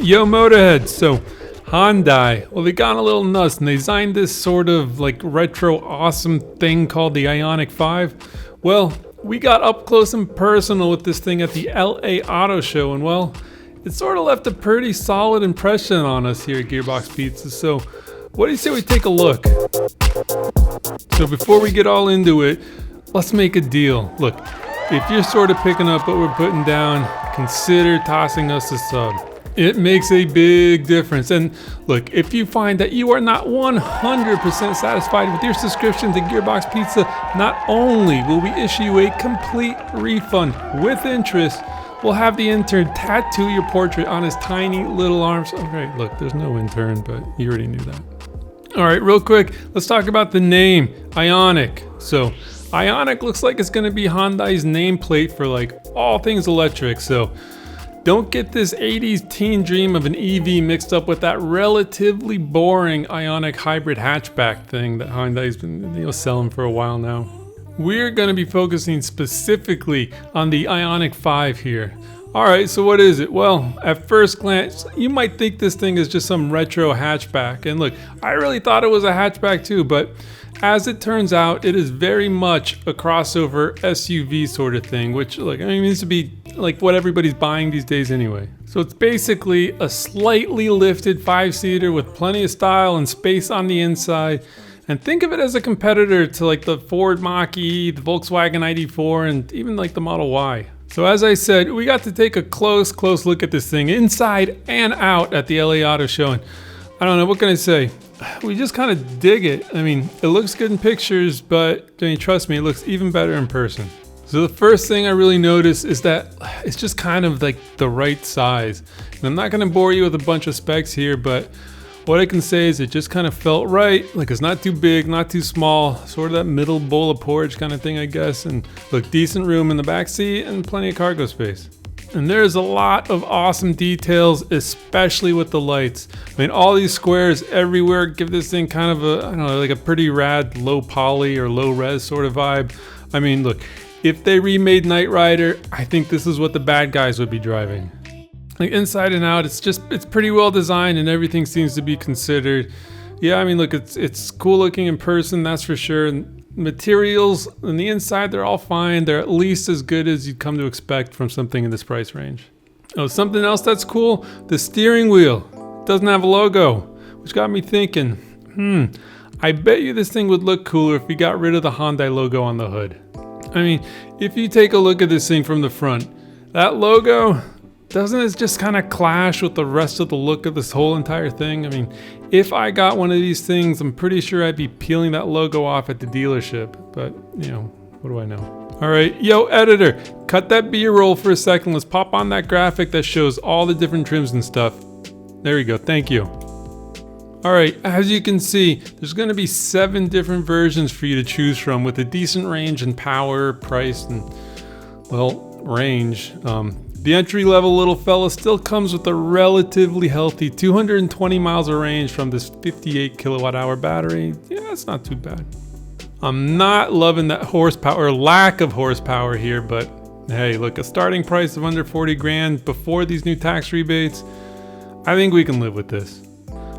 Yo, Motorhead. So, Hyundai, well, they got a little nuts and they designed this sort of like retro awesome thing called the Ioniq 5. Well, we got up close and personal with this thing at the LA Auto Show, and well, it sort of left a pretty solid impression on us here at Gearbox Pizza. So, what do you say we take a look? So, before we get all into it, let's make a deal. Look, if you're sort of picking up what we're putting down, consider tossing us a sub. It makes a big difference. And look, if you find that you are not 100% satisfied with your subscription to Gearbox Pizza, not only will we issue you a complete refund with interest, we'll have the intern tattoo your portrait on his tiny little arms. Okay, look, there's no intern, but you already knew that. All right, real quick, let's talk about the name, Ioniq. So, Ioniq looks like it's gonna be Hyundai's nameplate for like all things electric. So, don't get this 80s teen dream of an EV mixed up with that relatively boring Ioniq hybrid hatchback thing that Hyundai's been selling for a while now. We're going to be focusing specifically on the Ioniq 5 here. Alright, so what is it? Well, at first glance, you might think this thing is just some retro hatchback. And look, I really thought it was a hatchback too, but as it turns out, it is very much a crossover SUV sort of thing, which like, I mean, it needs to be like what everybody's buying these days anyway. So it's basically a slightly lifted 5-seater with plenty of style and space on the inside. And think of it as a competitor to like the Ford Mach-E, the Volkswagen ID4, and even like the Model Y. So as I said, we got to take a close look at this thing inside and out at the LA Auto Show. And I don't know, what can I say? We just kind of dig it. I mean, it looks good in pictures, but I mean, trust me, it looks even better in person. So the first thing I really noticed is that it's just kind of like the right size. And I'm not going to bore you with a bunch of specs here, but what I can say is it just kind of felt right. Like it's not too big, not too small, sort of that middle bowl of porridge kind of thing, I guess. And look, decent room in the back seat and plenty of cargo space. And there's a lot of awesome details, especially with the lights. I mean, all these squares everywhere give this thing kind of a, I don't know, like a pretty rad low poly or low res sort of vibe. I mean, look, if they remade Knight Rider, I think this is what the bad guys would be driving. Like inside and out, it's pretty well designed and everything seems to be considered. Yeah, I mean, look, it's cool looking in person, that's for sure. And materials on the inside, they're all fine. They're at least as good as you'd come to expect from something in this price range. Oh, something else that's cool, the steering wheel doesn't have a logo, which got me thinking, I bet you this thing would look cooler if we got rid of the Hyundai logo on the hood. I mean, if you take a look at this thing from the front, that logo, doesn't it just kind of clash with the rest of the look of this whole entire thing? I mean, if I got one of these things, I'm pretty sure I'd be peeling that logo off at the dealership. But, you know, what do I know? All right, yo, editor, cut that B-roll for a second. Let's pop on that graphic that shows all the different trims and stuff. There you go, thank you. All right, as you can see, there's going to be 7 different versions for you to choose from with a decent range and power, price, and, well, range. The entry-level little fella still comes with a relatively healthy 220 miles of range from this 58 kilowatt-hour battery. Yeah, that's not too bad. I'm not loving that horsepower, or lack of horsepower here, but hey, look, a starting price of under 40 grand before these new tax rebates, I think we can live with this.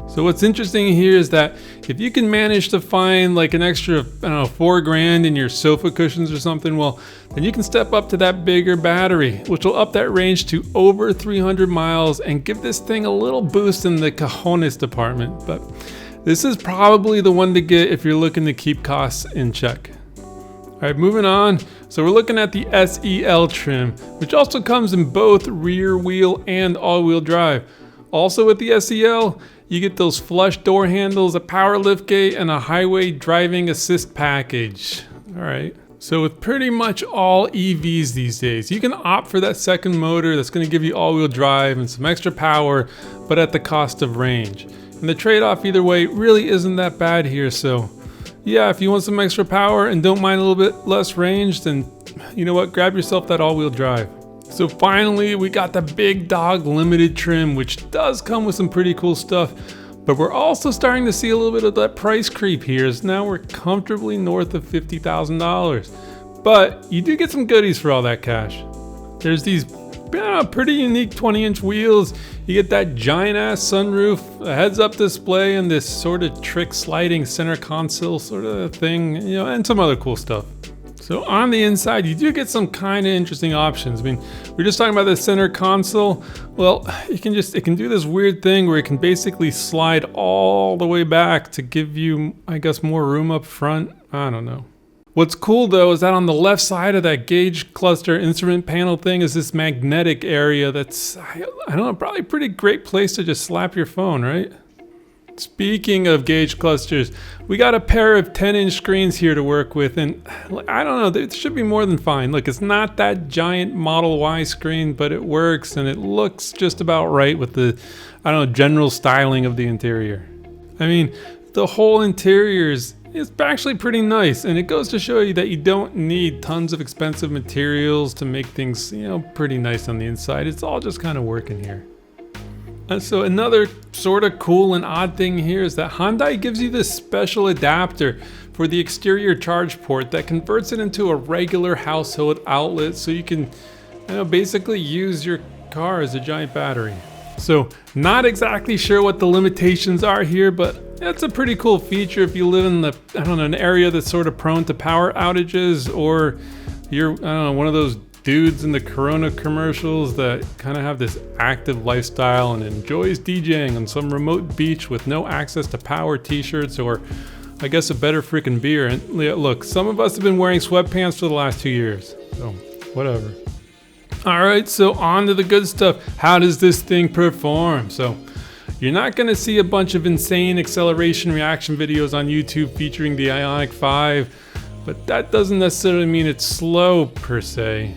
So what's interesting here is that if you can manage to find like an extra, I don't know, 4 grand in your sofa cushions or something, well, then you can step up to that bigger battery, which will up that range to over 300 miles and give this thing a little boost in the cojones department. But this is probably the one to get if you're looking to keep costs in check. All right, moving on. So we're looking at the SEL trim, which also comes in both rear wheel and all-wheel drive. Also with the SEL, you get those flush door handles, a power liftgate, and a highway driving assist package. All right. So with pretty much all EVs these days, you can opt for that second motor that's going to give you all-wheel drive and some extra power, but at the cost of range. And the trade-off either way really isn't that bad here. So yeah, if you want some extra power and don't mind a little bit less range, then you know what, grab yourself that all-wheel drive. So finally, we got the Big Dog Limited trim, which does come with some pretty cool stuff, but we're also starting to see a little bit of that price creep here, as now we're comfortably north of $50,000. But you do get some goodies for all that cash. There's these yeah, pretty unique 20-inch wheels. You get that giant ass sunroof, a heads-up display, and this sort of trick sliding center console sort of thing, you know, and some other cool stuff. So on the inside, you do get some kind of interesting options. I mean, we're just talking about the center console. Well, it can do this weird thing where it can basically slide all the way back to give you, I guess, more room up front. I don't know. What's cool though is that on the left side of that gauge cluster instrument panel thing is this magnetic area that's, I don't know, probably a pretty great place to just slap your phone, right? Speaking of gauge clusters, we got a pair of 10-inch screens here to work with, and I don't know, it should be more than fine. Look, it's not that giant Model Y screen, but it works and it looks just about right with the, I don't know, general styling of the interior. I mean, the whole interior is actually pretty nice, and it goes to show you that you don't need tons of expensive materials to make things, you know, pretty nice on the inside. It's all just kind of working here. So another sort of cool and odd thing here is that Hyundai gives you this special adapter for the exterior charge port that converts it into a regular household outlet, so you can, you know, basically use your car as a giant battery. So not exactly sure what the limitations are here, but that's a pretty cool feature if you live in the, I don't know, an area that's sort of prone to power outages, or you're, I don't know, one of those dudes in the Corona commercials that kind of have this active lifestyle and enjoys DJing on some remote beach with no access to power, t-shirts, or I guess a better freaking beer. And look, some of us have been wearing sweatpants for the last 2 years, so whatever. All right, so on to the good stuff. How does this thing perform? So you're not going to see a bunch of insane acceleration reaction videos on YouTube featuring the Ioniq 5, but that doesn't necessarily mean it's slow per se.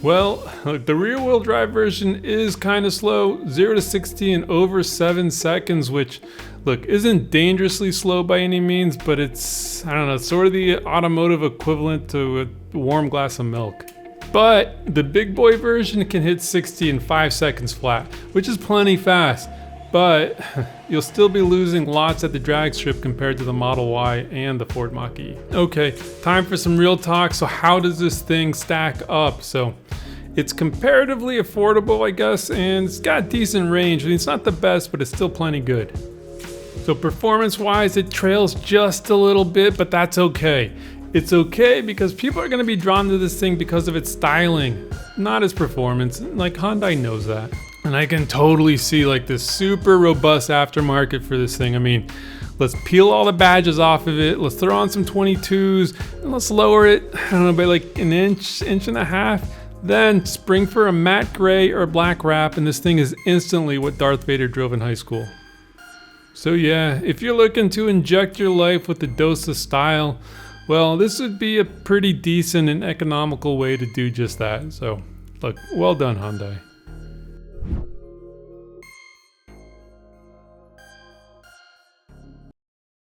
Well, look, the rear-wheel drive version is kind of slow, 0 to 60 in over 7 seconds, which, look, isn't dangerously slow by any means, but it's, I don't know, sort of the automotive equivalent to a warm glass of milk. But the big boy version can hit 60 in 5 seconds flat, which is plenty fast, but you'll still be losing lots at the drag strip compared to the Model Y and the Ford Mach-E. Okay, time for some real talk. So how does this thing stack up? So it's comparatively affordable, I guess, and it's got decent range. I mean, it's not the best, but it's still plenty good. So performance-wise, it trails just a little bit, but that's okay. It's okay because people are going to be drawn to this thing because of its styling, not its performance. Like, Hyundai knows that. And I can totally see like this super robust aftermarket for this thing. I mean, let's peel all the badges off of it. Let's throw on some 22s and let's lower it, I don't know, by like an inch and a half. Then spring for a matte gray or black wrap, and this thing is instantly what Darth Vader drove in high school. So yeah, if you're looking to inject your life with a dose of style, well, this would be a pretty decent and economical way to do just that. So look, well done, Hyundai.